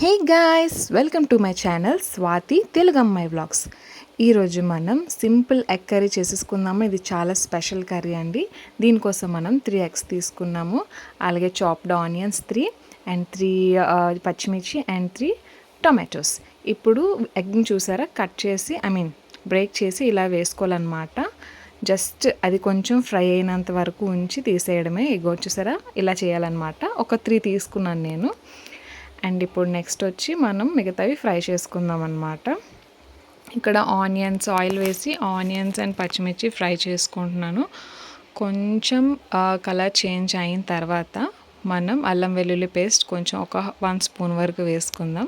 Hey guys, welcome to my channel Swathi Telugu అమ్మాయి vlogs. ఈరోజు మనం సింపుల్ ఎగ్ కర్రీ చేసేసుకుందాము. ఇది చాలా స్పెషల్ కర్రీ అండి. దీనికోసం మనం 3 ఎగ్స్ తీసుకున్నాము, అలాగే చాప్డ్ ఆనియన్స్ 3 అండ్ 3 పచ్చిమిర్చి అండ్ 3 టొమాటోస్. ఇప్పుడు ఎగ్ని చూసారా, కట్ చేసి బ్రేక్ చేసి ఇలా వేసుకోవాలన్నమాట. జస్ట్ అది కొంచెం ఫ్రై అయినంత వరకు ఉంచి తీసేయడమే. ఎగ్ చూసారా, ఇలా చేయాలన్నమాట. ఒక 3 తీసుకున్నాను నేను. అండ్ ఇప్పుడు నెక్స్ట్ వచ్చి మనం మిగతావి ఫ్రై చేసుకుందాం అన్నమాట. ఇక్కడ ఆనియన్స్ ఆయిల్ వేసి ఆనియన్స్ అండ్ పచ్చిమిర్చి ఫ్రై చేసుకుంటున్నాను. కొంచెం కలర్ చేంజ్ అయిన తర్వాత మనం అల్లం వెల్లుల్లి పేస్ట్ కొంచెం ఒక 1 స్పూన్ వరకు వేసుకుందాం.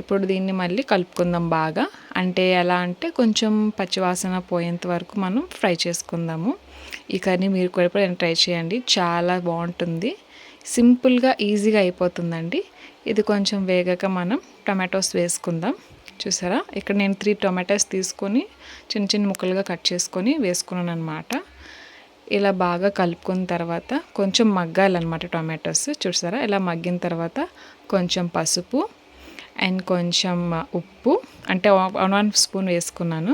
ఇప్పుడు దీన్ని మళ్ళీ కలుపుకుందాం బాగా. అంటే ఎలా అంటే కొంచెం పచ్చివాసన పోయేంత వరకు మనం ఫ్రై చేసుకుందాము. ఈ కర్రీ మీరు కూడా ఎప్పుడైనా ట్రై చేయండి, చాలా బాగుంటుంది. సింపుల్గా ఈజీగా అయిపోతుందండి. ఇది కొంచెం వేగాక మనం టొమాటోస్ వేసుకుందాం. చూసారా, ఇక్కడ నేను 3 టొమాటోస్ తీసుకొని చిన్న చిన్న ముక్కలుగా కట్ చేసుకొని వేసుకున్నాను అనమాట. ఇలా బాగా కలుపుకున్న తర్వాత కొంచెం మగ్గాలన్నమాట టొమాటోస్. చూసారా, ఇలా మగ్గిన తర్వాత కొంచెం పసుపు అండ్ కొంచెం ఉప్పు, అంటే 1 స్పూన్ వేసుకున్నాను.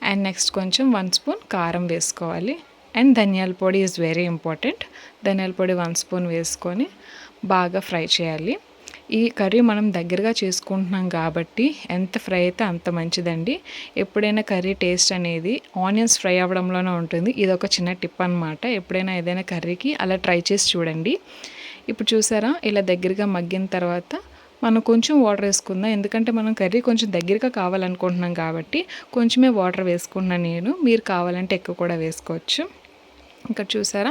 అండ్ నెక్స్ట్ కొంచెం 1 స్పూన్ కారం వేసుకోవాలి. అండ్ ధనియాల పొడి ఈజ్ వెరీ ఇంపార్టెంట్. ధనియాల పొడి 1 స్పూన్ వేసుకొని బాగా ఫ్రై చేయాలి. ఈ కర్రీ మనం దగ్గరగా చేసుకుంటున్నాం కాబట్టి ఎంత ఫ్రై అయితే అంత మంచిదండి. ఎప్పుడైనా కర్రీ టేస్ట్ అనేది ఆనియన్స్ ఫ్రై అవ్వడంలోనే ఉంటుంది. ఇది ఒక చిన్న టిప్ అనమాట. ఎప్పుడైనా ఏదైనా కర్రీకి అలా ట్రై చేసి చూడండి. ఇప్పుడు చూసారా, ఇలా దగ్గరగా మగ్గిన తర్వాత మనం కొంచెం వాటర్ వేసుకుందాం. ఎందుకంటే మనం కర్రీ కొంచెం దగ్గరగా కావాలనుకుంటున్నాం కాబట్టి కొంచెమే వాటర్ వేసుకుంటున్నాను నేను. మీరు కావాలంటే ఎక్కువ కూడా వేసుకోవచ్చు. ఇక్కడ చూసారా,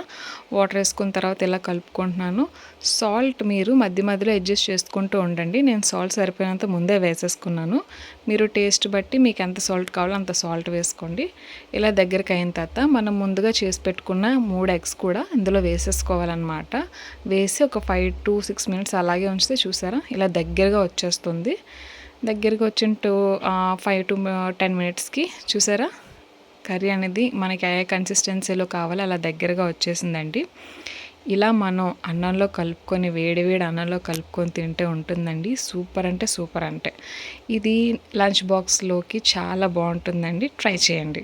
వాటర్ వేసుకున్న తర్వాత ఇలా కలుపుకుంటున్నాను. సాల్ట్ మీరు మధ్య మధ్యలో అడ్జస్ట్ చేసుకుంటూ ఉండండి. నేను సాల్ట్ సరిపోయినంత ముందే వేసేసుకున్నాను. మీరు టేస్ట్ బట్టి మీకు ఎంత సాల్ట్ కావాలో అంత సాల్ట్ వేసుకోండి. ఇలా దగ్గరికి అయిన తర్వాత మనం ముందుగా చేసి పెట్టుకున్న 3 ఎగ్స్ కూడా ఇందులో వేసేసుకోవాలన్నమాట. వేసి ఒక 5 to 6 మినిట్స్ అలాగే ఉంచితే చూసారా, ఇలా దగ్గరగా వచ్చేస్తుంది. దగ్గరికి వచ్చిన 5 to 10 మినిట్స్కి చూసారా, కర్రీ అనేది మనకి ఏ కన్సిస్టెన్సీలో కావాలో అలా దగ్గరగా వచ్చేసిందండి. ఇలా మనం అన్నంలో కలుపుకొని వేడి అన్నంలో కలుపుకొని తింటే ఉంటుందండి. సూపర్ అంటే సూపర్. అంటే ఇది లంచ్ బాక్స్లోకి చాలా బాగుంటుందండి. ట్రై చేయండి.